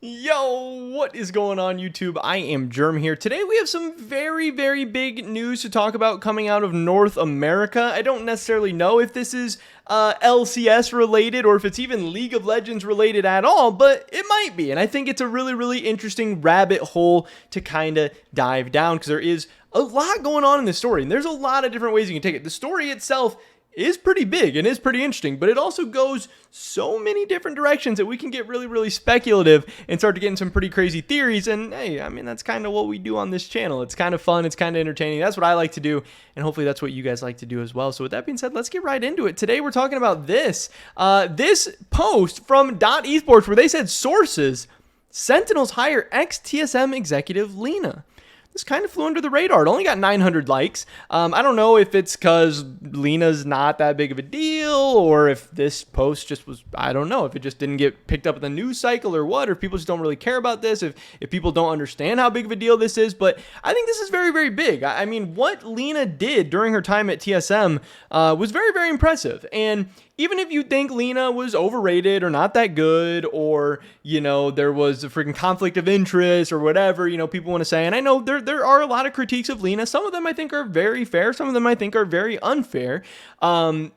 Yo, what is going on, YouTube? I am Germ here. Today we have some very, very big news to talk about coming out of North America. I don't necessarily know if this is LCS related or if it's even League of Legends related at all, but it might be. And I think it's a really, really interesting rabbit hole to kind of dive down because there is a lot going on in this story. And there's a lot of different ways you can take it. The story itself is pretty big and is pretty interesting, but it also goes so many different directions that we can get really, really speculative and start to get in some pretty crazy theories. And hey, I mean, that's kind of what we do on this channel. It's kind of fun. It's kind of entertaining. That's what I like to do. And hopefully that's what you guys like to do as well. So with that being said, let's get right into it. Today, we're talking about this post from .esports where they said sources, Sentinels hire ex-TSM executive Lena. This kind of flew under the radar. It only got 900 likes. I don't know if it's because Lena's not that big of a deal or if this post just was, I don't know, if it just didn't get picked up in the news cycle or what, or if people just don't really care about this, if people don't understand how big of a deal this is. But I think this is very, very big. I mean, what Lena did during her time at TSM was very, very impressive. And even if you think Lena was overrated or not that good, or, you know, there was a freaking conflict of interest or whatever, you know, people want to say, and I know there are a lot of critiques of Lena. Some of them I think are very fair. Some of them I think are very unfair. TSM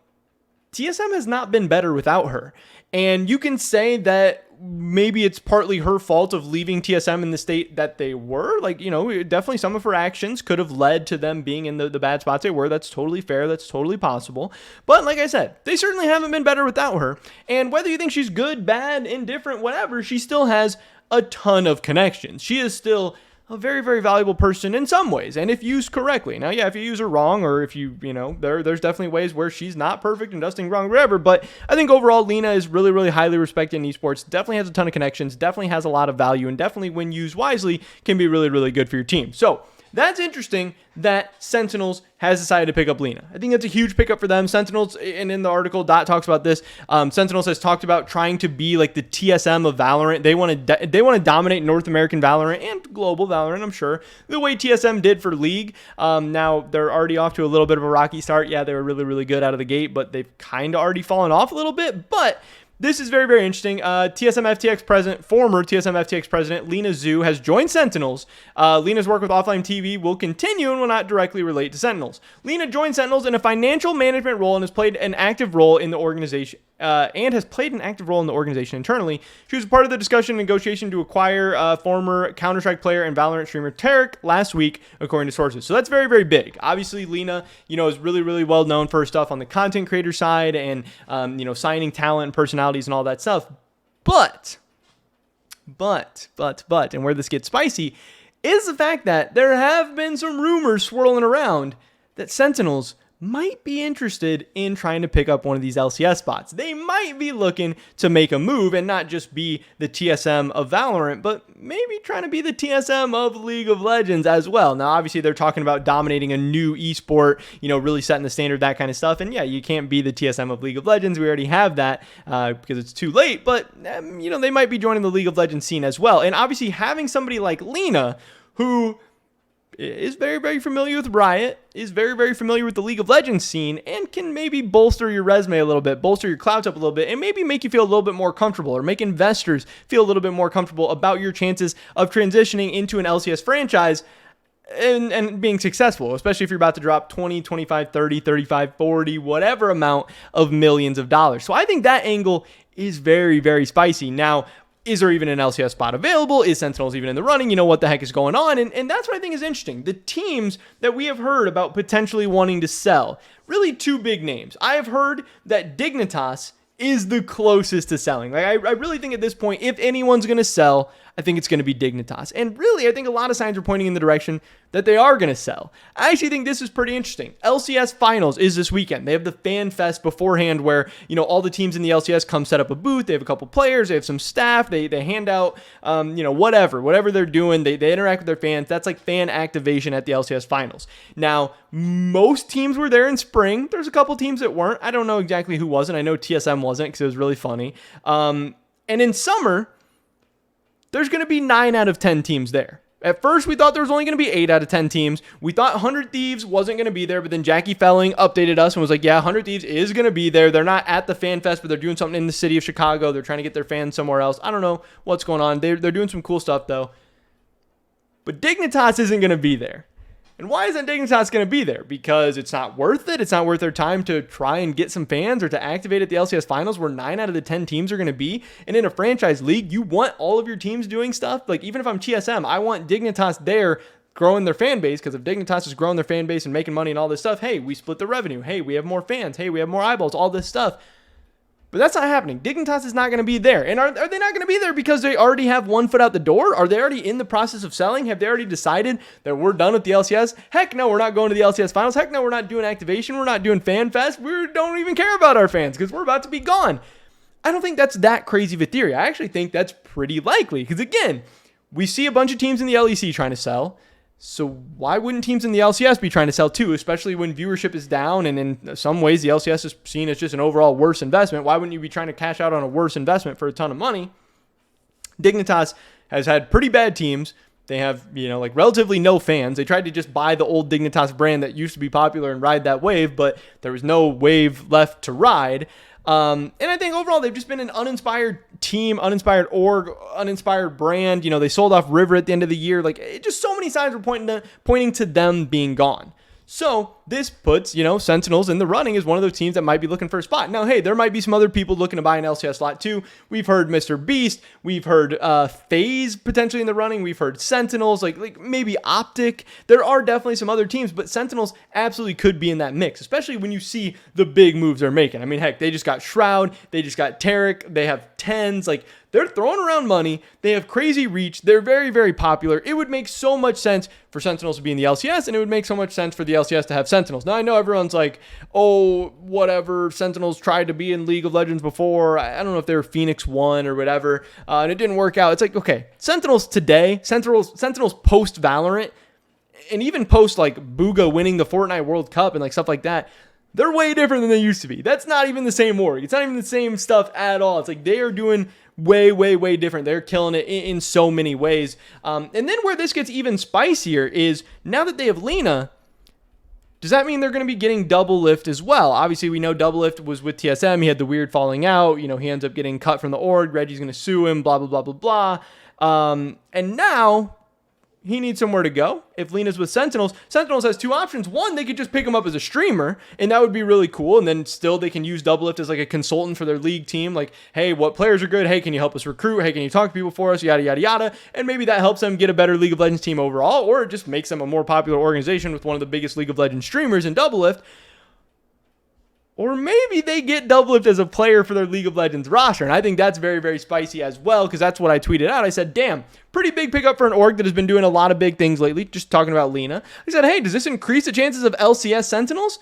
has not been better without her. And you can say that maybe it's partly her fault of leaving TSM in the state that they were. Like, you know, definitely some of her actions could have led to them being in the bad spots they were. That's totally fair. That's totally possible. But like I said, they certainly haven't been better without her. And whether you think she's good, bad, indifferent, whatever, she still has a ton of connections. She is still a very, very valuable person in some ways, and if used correctly. Now, yeah, if you use her wrong, or if you know, there's definitely ways where she's not perfect and does things wrong, whatever, but I think overall, Lena is really, really highly respected in esports, definitely has a ton of connections, definitely has a lot of value, and definitely, when used wisely, can be really, really good for your team. So, that's interesting that Sentinels has decided to pick up Lena. I think that's a huge pickup for them. Sentinels, and in the article, Dot talks about this. Sentinels has talked about trying to be like the TSM of Valorant. They want to dominate North American Valorant and global Valorant, I'm sure, the way TSM did for League. Now, they're already off to a little bit of a rocky start. Yeah, they were really, really good out of the gate, but they've kind of already fallen off a little bit. But this is very, very interesting. Former TSM FTX president, Lena Zhu, has joined Sentinels. Lena's work with Offline TV will continue and will not directly relate to Sentinels. Lena joined Sentinels in a financial management role and has played an active role in the organization. Internally. She was a part of the discussion and negotiation to acquire former Counter-Strike player and Valorant streamer Tarek last week, according to sources. So that's very, very big. Obviously, Lena, you know, is really, really well known for her stuff on the content creator side and, you know, signing talent and personalities and all that stuff. But, and where this gets spicy is the fact that there have been some rumors swirling around that Sentinels might be interested in trying to pick up one of these LCS spots. They might be looking to make a move and not just be the TSM of Valorant, but maybe trying to be the TSM of League of Legends as well. Now, obviously, they're talking about dominating a new esport, you know, really setting the standard, that kind of stuff. And yeah, you can't be the TSM of League of Legends. We already have that because it's too late. But, you know, they might be joining the League of Legends scene as well. And obviously, having somebody like Lena, who is very, very familiar with Riot, is very, very familiar with the League of Legends scene, and can maybe bolster your resume a little bit, bolster your clouds up a little bit, and maybe make you feel a little bit more comfortable, or make investors feel a little bit more comfortable about your chances of transitioning into an LCS franchise and being successful, especially if you're about to drop 20, 25, 30, 35, 40, whatever amount of millions of dollars. So I think that angle is very, very spicy. Now, is there even an LCS spot available? Is Sentinels even in the running? You know, what the heck is going on? And that's what I think is interesting. The teams that we have heard about potentially wanting to sell, really two big names. I have heard that Dignitas is the closest to selling. Like, I really think at this point, if anyone's going to sell, I think it's going to be Dignitas. And really, I think a lot of signs are pointing in the direction that they are going to sell. I actually think this is pretty interesting. LCS Finals is this weekend. They have the Fan Fest beforehand where, you know, all the teams in the LCS come set up a booth. They have a couple players. They have some staff. They hand out, you know, whatever they're doing. They interact with their fans. That's like fan activation at the LCS Finals. Now, most teams were there in spring. There's a couple teams that weren't. I don't know exactly who wasn't. I know TSM wasn't because it was really funny. And in summer, there's going to be 9 out of 10 teams there. At first, we thought there was only going to be 8 out of 10 teams. We thought 100 Thieves wasn't going to be there, but then Jackie Felling updated us and was like, yeah, 100 Thieves is going to be there. They're not at the Fan Fest, but they're doing something in the city of Chicago. They're trying to get their fans somewhere else. I don't know what's going on. They're doing some cool stuff, though. But Dignitas isn't going to be there. And why isn't Dignitas going to be there? Because it's not worth it. It's not worth their time to try and get some fans or to activate at the LCS finals where 9 out of the 10 teams are going to be. And in a franchise league, you want all of your teams doing stuff. Like, even if I'm TSM, I want Dignitas there growing their fan base, because if Dignitas is growing their fan base and making money and all this stuff, hey, we split the revenue. Hey, we have more fans. Hey, we have more eyeballs, all this stuff. But that's not happening. Dignitas is not going to be there. And are they not going to be there because they already have one foot out the door? Are they already in the process of selling? Have they already decided that we're done with the LCS? Heck no, we're not going to the LCS finals. Heck no, we're not doing activation. We're not doing Fan Fest. We don't even care about our fans because we're about to be gone. I don't think that's that crazy of a theory. I actually think that's pretty likely because, again, we see a bunch of teams in the LEC trying to sell. So why wouldn't teams in the LCS be trying to sell too, especially when viewership is down and in some ways the LCS is seen as just an overall worse investment? Why wouldn't you be trying to cash out on a worse investment for a ton of money? Dignitas has had pretty bad teams. They have, like relatively no fans. They tried to just buy the old Dignitas brand that used to be popular and ride that wave, but there was no wave left to ride. And I think overall they've just been an uninspired team, uninspired org, uninspired brand. They sold off River at the end of the year. Like, just so many signs were pointing to them being gone. So this puts, Sentinels in the running as one of those teams that might be looking for a spot. Now, hey, there might be some other people looking to buy an LCS slot too. We've heard Mr. Beast. We've heard FaZe potentially in the running. We've heard Sentinels, like maybe Optic. There are definitely some other teams, but Sentinels absolutely could be in that mix, especially when you see the big moves they're making. I mean, heck, they just got Shroud. They just got Tarek. They have Tens. Like, they're throwing around money. They have crazy reach. They're very, very popular. It would make so much sense for Sentinels to be in the LCS, and it would make so much sense for the LCS to have Sentinels. Now, I know everyone's like, oh, whatever, Sentinels tried to be in League of Legends before. I don't know if they were Phoenix 1 or whatever, and it didn't work out. It's like, okay, Sentinels today, Sentinels post-Valorant, and even post, like, Booga winning the Fortnite World Cup and, like, stuff like that, they're way different than they used to be. That's not even the same org. It's not even the same stuff at all. It's like they are doing way, way, way different. They're killing it in so many ways. And then where this gets even spicier is now that they have Lena, does that mean they're going to be getting Doublelift as well? Obviously, we know Doublelift was with TSM. He had the weird falling out. He ends up getting cut from the org. Reggie's going to sue him, blah, blah, blah, blah, blah. And now he needs somewhere to go. If Lena's with Sentinels, Sentinels has 2 options. One, they could just pick him up as a streamer, and that would be really cool. And then still they can use Doublelift as like a consultant for their league team. Like, hey, what players are good? Hey, can you help us recruit? Hey, can you talk to people for us? Yada, yada, yada. And maybe that helps them get a better League of Legends team overall, or it just makes them a more popular organization with one of the biggest League of Legends streamers in Doublelift. Or maybe they get Doublelift as a player for their League of Legends roster. And I think that's very, very spicy as well, because that's what I tweeted out. I said, damn, pretty big pickup for an org that has been doing a lot of big things lately. Just talking about Lena. I said, hey, does this increase the chances of LCS Sentinels?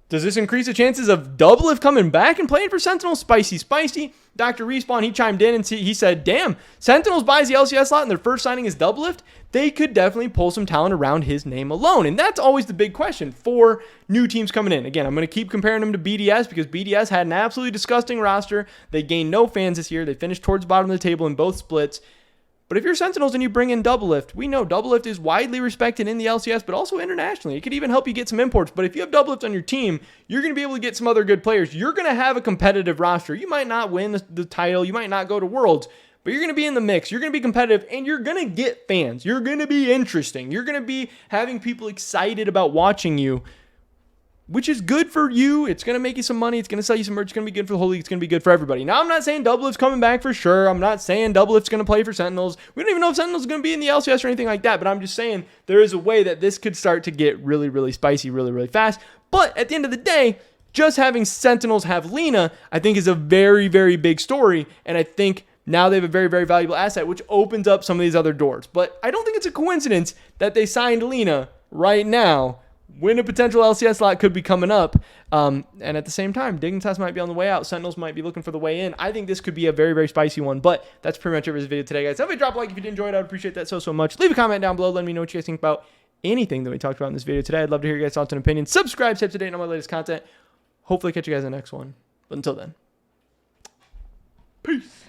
Does this increase the chances of Doublelift coming back and playing for Sentinels? Spicy, spicy. Dr. Respawn, he chimed in and he said, damn, Sentinels buys the LCS slot and their first signing is Doublelift. They could definitely pull some talent around his name alone. And that's always the big question for new teams coming in. Again, I'm going to keep comparing them to BDS because BDS had an absolutely disgusting roster. They gained no fans this year. They finished towards the bottom of the table in both splits. But if you're Sentinels and you bring in Doublelift, we know Doublelift is widely respected in the LCS, but also internationally. It could even help you get some imports. But if you have Doublelift on your team, you're going to be able to get some other good players. You're going to have a competitive roster. You might not win the title. You might not go to Worlds, but you're going to be in the mix. You're going to be competitive, and you're going to get fans. You're going to be interesting. You're going to be having people excited about watching you, which is good for you. It's going to make you some money. It's going to sell you some merch. It's going to be good for the whole league. It's going to be good for everybody. Now, I'm not saying Doublelift's coming back for sure. I'm not saying Doublelift's going to play for Sentinels. We don't even know if Sentinels is going to be in the LCS or anything like that, but I'm just saying there is a way that this could start to get really, really spicy really, really fast. But at the end of the day, just having Sentinels have Lena, I think is a very, very big story, and I think now they have a very, very valuable asset, which opens up some of these other doors. But I don't think it's a coincidence that they signed Lena right now when a potential LCS slot could be coming up. And at the same time, Dignitas might be on the way out. Sentinels might be looking for the way in. I think this could be a very, very spicy one. But that's pretty much it for this video today, guys. Definitely drop a like if you did enjoy it. I would appreciate that so much. Leave a comment down below. Let me know what you guys think about anything that we talked about in this video today. I'd love to hear your guys' thoughts and opinions. Subscribe, stay up to date on my latest content. Hopefully catch you guys in the next one. But until then, peace.